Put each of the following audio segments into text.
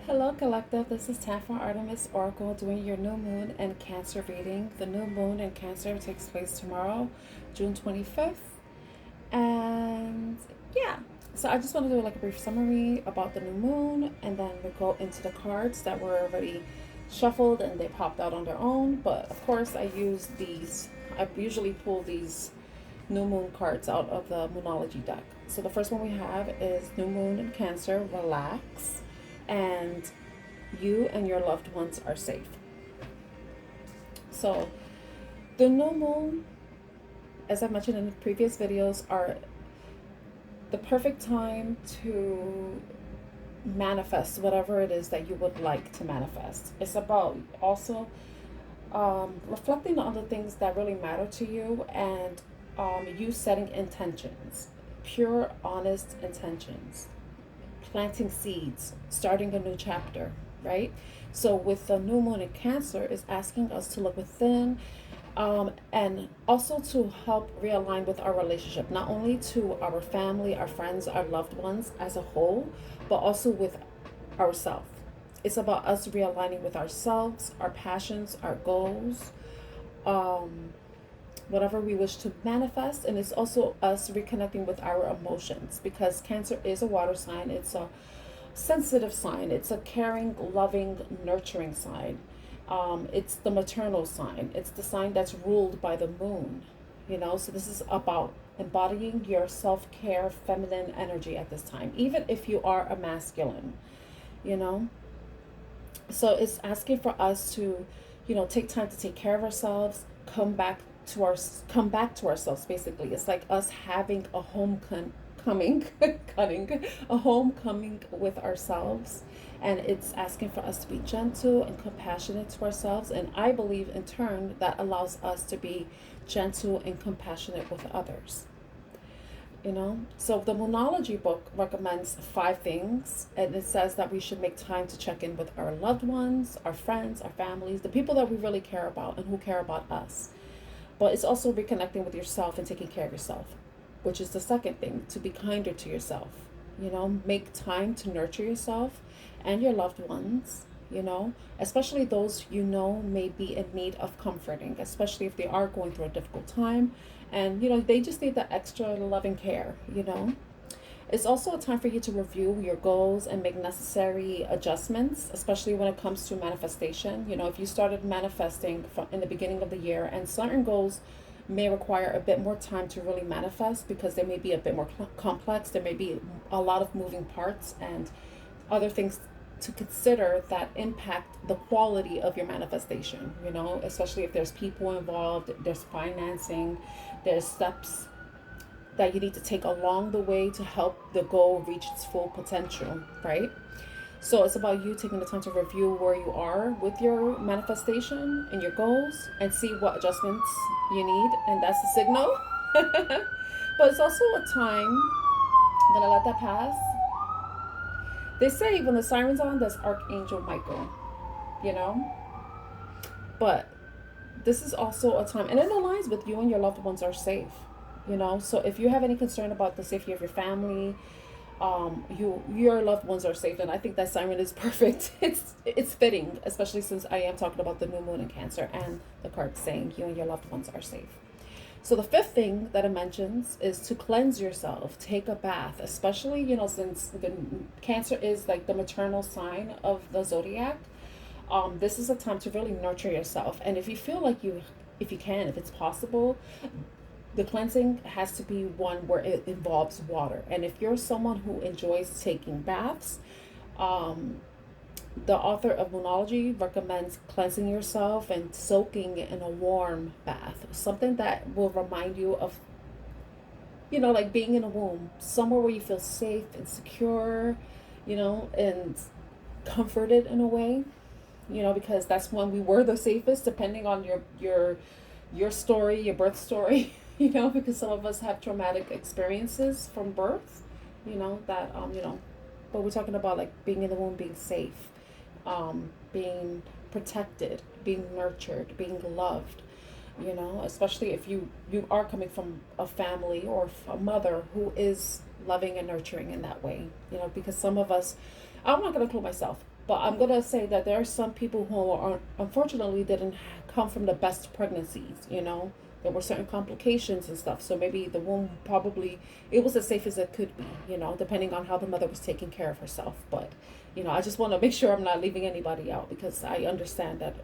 Hello, Collective. This is Tam from Artemis Oracle doing your new moon and Cancer reading. The new moon in Cancer takes place tomorrow, June 25th. And yeah, so I just want to do like a brief summary about the new moon, and then we'll go into the cards that were already shuffled and they popped out on their own. But of course, I usually pull these new moon cards out of the Moonology deck. So the first one we have is New Moon in Cancer, relax, and you and your loved ones are safe. So the new moon, as I mentioned in the previous videos, are the perfect time to manifest whatever it is that you would like to manifest. It's about also reflecting on the things that really matter to you, and you setting intentions, pure, honest intentions, planting seeds, starting a new chapter, right? So with the new moon in Cancer is asking us to look within, and also to help realign with our relationship, not only to our family, our friends, our loved ones as a whole, but also with ourselves. It's about us realigning with ourselves, our passions, our goals, um, whatever we wish to manifest. And it's also us reconnecting with our emotions, because Cancer is a water sign. It's a sensitive sign. It's a caring, loving, nurturing sign. It's the maternal sign. It's the sign that's ruled by the moon. So this is about embodying your self-care, feminine energy at this time, even if you are a masculine. You know, so it's asking for us to, take time to take care of ourselves, come back to ourselves. Basically, it's like us having a homecoming, cutting a homecoming with ourselves, and it's asking for us to be gentle and compassionate to ourselves. And I believe, in turn, that allows us to be gentle and compassionate with others. So the Moonology book recommends 5 things, and it says that we should make time to check in with our loved ones, our friends, our families, the people that we really care about and who care about us. But it's also reconnecting with yourself and taking care of yourself, which is the second thing, to be kinder to yourself. Make time to nurture yourself and your loved ones, especially those may be in need of comforting, especially if they are going through a difficult time, and they just need that extra loving care. It's also a time for you to review your goals and make necessary adjustments, especially when it comes to manifestation. If you started manifesting from in the beginning of the year, and certain goals may require a bit more time to really manifest because they may be a bit more complex, there may be a lot of moving parts and other things to consider that impact the quality of your manifestation, especially if there's people involved, there's financing, there's steps that you need to take along the way to help the goal reach its full potential, right? So it's about you taking the time to review where you are with your manifestation and your goals, and see what adjustments you need, and that's the signal. But it's also a time, I'm gonna let that pass. They say when the siren's on, that's Archangel Michael, you know? But this is also a time, and it aligns with you and your loved ones are safe. So if you have any concern about the safety of your family, your loved ones are safe, and I think that siren is perfect. It's fitting, especially since I am talking about the new moon in Cancer, and the card saying you and your loved ones are safe. So the fifth thing that it mentions is to cleanse yourself, take a bath, especially, since the Cancer is like the maternal sign of the zodiac. This is a time to really nurture yourself. And if you feel like if you can, if it's possible, the cleansing has to be one where it involves water. And if you're someone who enjoys taking baths, the author of Moonology recommends cleansing yourself and soaking in a warm bath, something that will remind you of, like being in a womb, somewhere where you feel safe and secure, and comforted in a way, because that's when we were the safest, depending on your story, your birth story, because some of us have traumatic experiences from birth, that, but we're talking about like being in the womb, being safe, being protected, being nurtured, being loved, especially if you are coming from a family or a mother who is loving and nurturing in that way, because some of us, I'm not going to include myself, But I'm going to say that there are some people who are, unfortunately, didn't come from the best pregnancies, you know. There were certain complications and stuff. So maybe the womb probably, it was as safe as it could be, you know, depending on how the mother was taking care of herself. But, you know, I just want to make sure I'm not leaving anybody out, because I understand that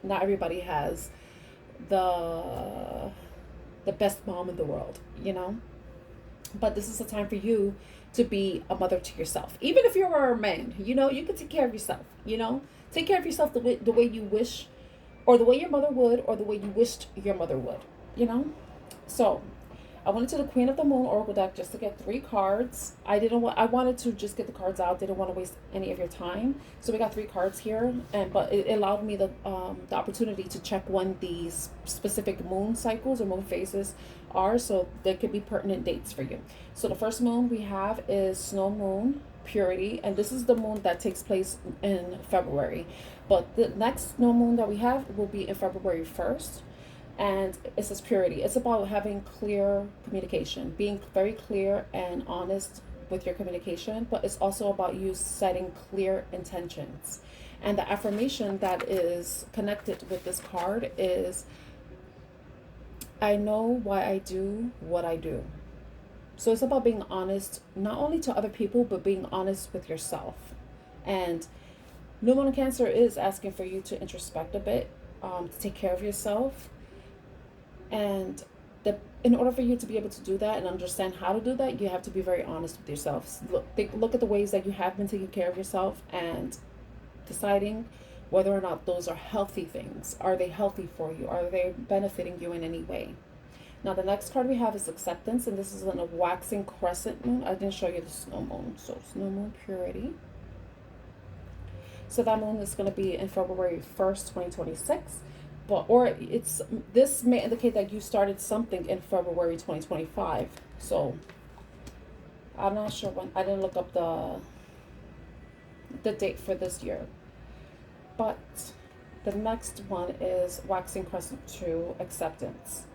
not everybody has the the best mom in the world, you know. But this is a time for you to be a mother to yourself. Even if you're a man, you know, you can take care of yourself, you know. Take care of yourself the way you wish, or the way your mother would, or the way you wished your mother would, you know. So I went into the Queen of the Moon Oracle deck just to get 3 cards. I wanted to just get the cards out. Didn't want to waste any of your time. So we got 3 cards here, but it allowed me the opportunity to check when these specific moon cycles or moon phases are, so there could be pertinent dates for you. So the first moon we have is Snow Moon Purity, and this is the moon that takes place in February. But the next new moon that we have will be in February 1st. And it says purity. It's about having clear communication, being very clear and honest with your communication, but it's also about you setting clear intentions. And the affirmation that is connected with this card is, I know why I do what I do. So it's about being honest, not only to other people, but being honest with yourself. And New Moon in Cancer is asking for you to introspect a bit, to take care of yourself. And in order for you to be able to do that and understand how to do that, you have to be very honest with yourself. Look at the ways that you have been taking care of yourself and deciding whether or not those are healthy things. Are they healthy for you? Are they benefiting you in any way? Now, the next card we have is Acceptance, and this is in a waxing crescent moon. I didn't show you the Snow Moon. So Snow Moon Purity. So that moon is going to be in February 1st, 2026. This may indicate that you started something in February 2025. So I'm not sure when. I didn't look up the date for this year. But the next one is Waxing Crescent 2, Acceptance.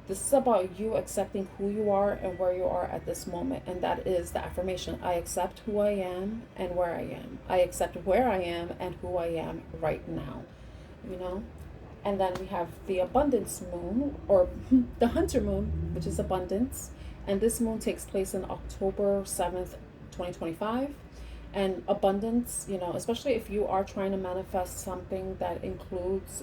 This is about you accepting who you are and where you are at this moment. And that is the affirmation. I accept who I am and where I am. I accept where I am and who I am right now. You know? And then we have the Abundance Moon, or the Hunter Moon, which is abundance. And this moon takes place in October 7th, 2025. And abundance, you know, especially if you are trying to manifest something that includes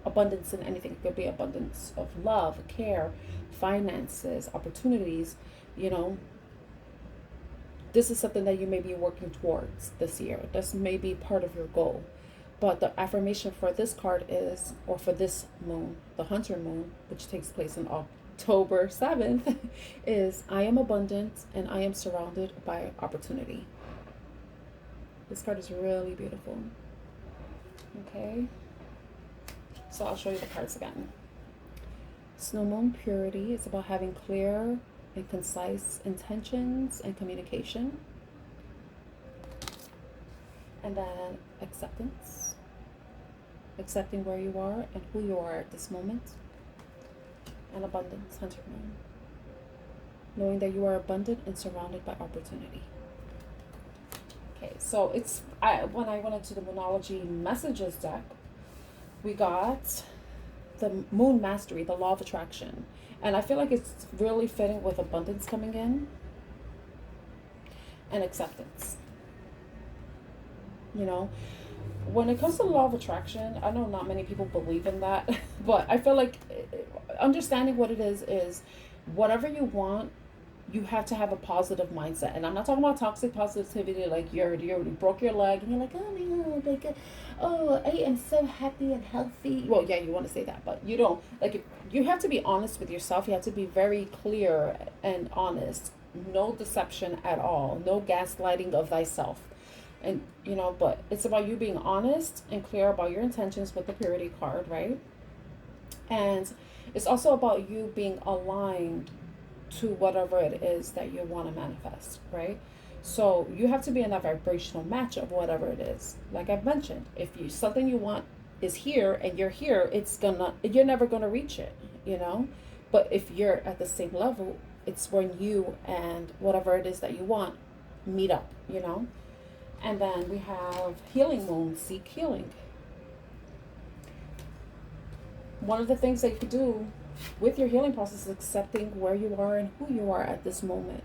abundance in anything. It could be abundance of love, care, finances, opportunities, you know. This is something that you may be working towards this year. This may be part of your goal. But the affirmation for this card is, or for this moon, the Hunter Moon, which takes place in October 7th, is I am abundant and I am surrounded by opportunity. This card is really beautiful. Okay. So I'll show you the cards again. Snow Moon Purity is about having clear and concise intentions and communication. And then Acceptance. Accepting where you are and who you are at this moment. And Abundance, Hunter Moon. Knowing that you are abundant and surrounded by opportunity. Okay, so when I went into the Moonology Messages deck, we got the Moon Mastery, the Law of Attraction. And I feel like it's really fitting with abundance coming in and acceptance. You know, when it comes to the Law of Attraction, I know not many people believe in that, but I feel like understanding what it is whatever you want, you have to have a positive mindset. And I'm not talking about toxic positivity, like you broke your leg and you're like, oh my god, like, oh, I am so happy and healthy. Well, yeah, you want to say that, but you don't. Like, you have to be honest with yourself. You have to be very clear and honest. No deception at all. No gaslighting of thyself. And, you know, but it's about you being honest and clear about your intentions with the Purity card, right? And it's also about you being aligned to whatever it is that you want to manifest, right? So you have to be in that vibrational match of whatever it is. Like I've mentioned, if something you want is here and you're here, you're never gonna reach it, you know. But if you're at the same level, it's when you and whatever it is that you want meet up, you know. And then we have healing moon, seek healing. One of the things that you could do with your healing process is accepting where you are and who you are at this moment.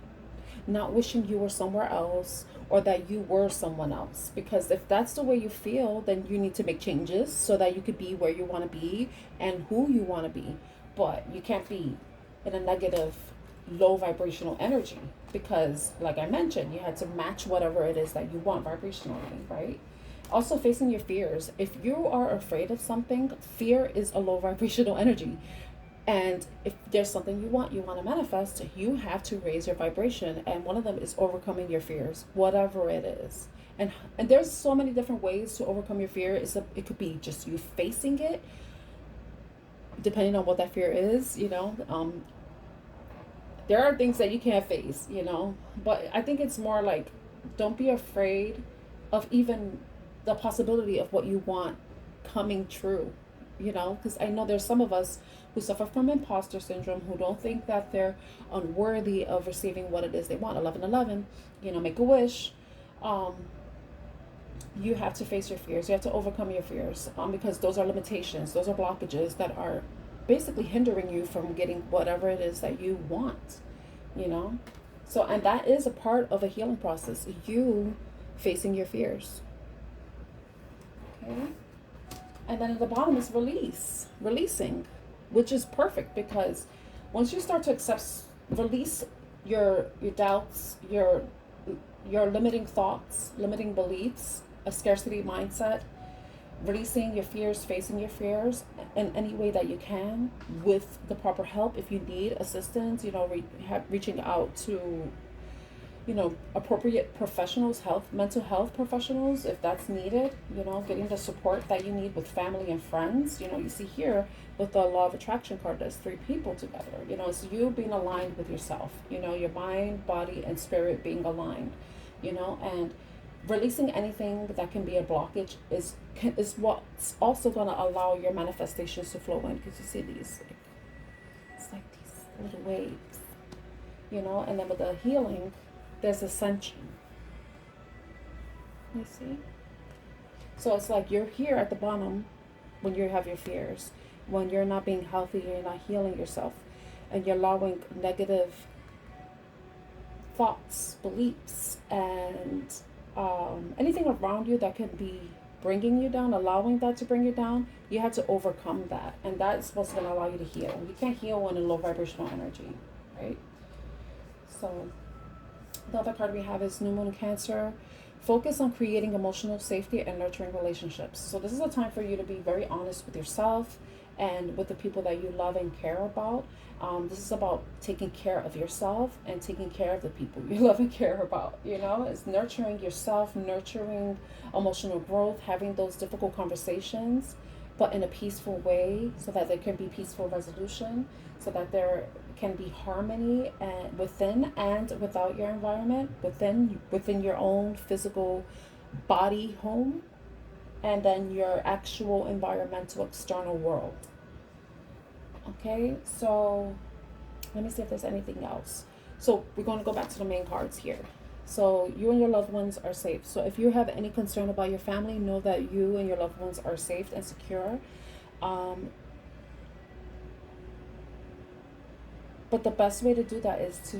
Not wishing you were somewhere else or that you were someone else. Because if that's the way you feel, then you need to make changes so that you could be where you want to be and who you want to be. But you can't be in a negative, low vibrational energy because, like I mentioned, you had to match whatever it is that you want vibrationally, right? Also, facing your fears. If you are afraid of something, fear is a low vibrational energy. And if there's something you want to manifest, you have to raise your vibration. And one of them is overcoming your fears, whatever it is. And there's so many different ways to overcome your fear. It could be just you facing it, depending on what that fear is, there are things that you can't face, but I think it's more like, don't be afraid of even the possibility of what you want coming true, because I know there's some of us who suffer from imposter syndrome, who don't think that they're unworthy of receiving what it is they want. 1111, make a wish. You have to face your fears. You have to overcome your fears, because those are limitations. Those are blockages that are basically hindering you from getting whatever it is that you want, So, and that is a part of a healing process, you facing your fears. Okay. And then at the bottom is releasing, which is perfect because once you start to release your doubts, your limiting thoughts, limiting beliefs, a scarcity mindset, releasing your fears, facing your fears in any way that you can with the proper help. If you need assistance, reaching out to, appropriate professionals, mental health professionals, if that's needed, getting the support that you need with family and friends. You see here with the law of attraction card, there's 3 people together. It's you being aligned with yourself, your mind, body, and spirit being aligned, and releasing anything that can be a blockage is what's also going to allow your manifestations to flow in, because you see these, it's like these little waves, and then with the healing, there's ascension. You see? So it's like you're here at the bottom when you have your fears, when you're not being healthy, you're not healing yourself, and you're allowing negative thoughts, beliefs, and anything around you that can be bringing you down, allowing that to bring you down. You have to overcome that, and that's what's going to allow you to heal. You can't heal when in low vibrational energy, right? So the other card we have is New Moon in Cancer. Focus on creating emotional safety and nurturing relationships. So this is a time for you to be very honest with yourself and with the people that you love and care about. This is about taking care of yourself and taking care of the people you love and care about. It's nurturing yourself, nurturing emotional growth, having those difficult conversations, but in a peaceful way, so that there can be peaceful resolution, so that there can be harmony within and without your environment, within your own physical body home, and then your actual environmental external world. Okay, so let me see if there's anything else. So we're going to go back to the main cards here. So you and your loved ones are safe. So if you have any concern about your family, know that you and your loved ones are safe and secure. But the best way to do that is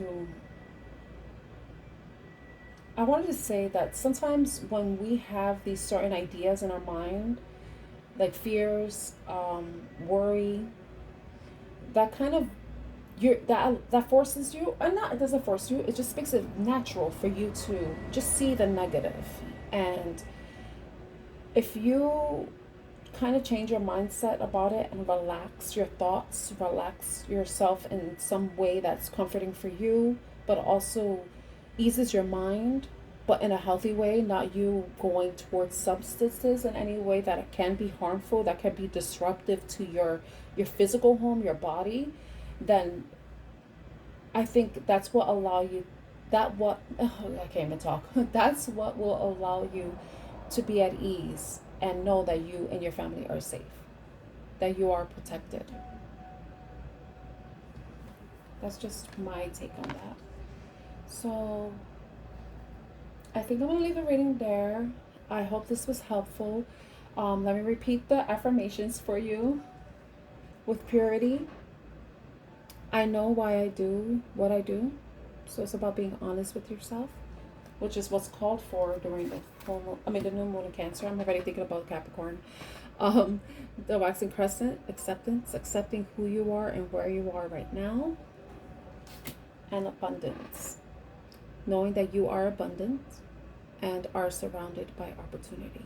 I wanted to say that sometimes when we have these certain ideas in our mind, like fears, worry, that kind of that forces you, or not, it doesn't force you, it just makes it natural for you to just see the negative. And if you kind of change your mindset about it and relax your thoughts, relax yourself in some way that's comforting for you, but also eases your mind, but in a healthy way, not you going towards substances in any way that can be harmful, that can be disruptive to your physical home, your body, then I think that's what I can't even talk. That's what will allow you to be at ease and know that you and your family are safe, that you are protected. That's just my take on that. So I think I'm going to leave the reading there. I hope this was helpful. Let me repeat the affirmations for you. With purity, I know why I do what I do. So it's about being honest with yourself, which is what's called for during the full moon, the new moon in Cancer. I'm already thinking about Capricorn. Um, the waxing crescent, acceptance, accepting who you are and where you are right now, and abundance, knowing that you are abundant and are surrounded by opportunity.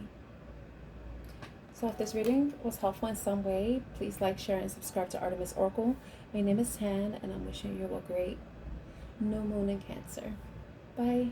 So if this reading was helpful in some way, please like, share, and subscribe to Artemis Oracle. My name is Tan, and I'm wishing you a great new moon in Cancer. Bye.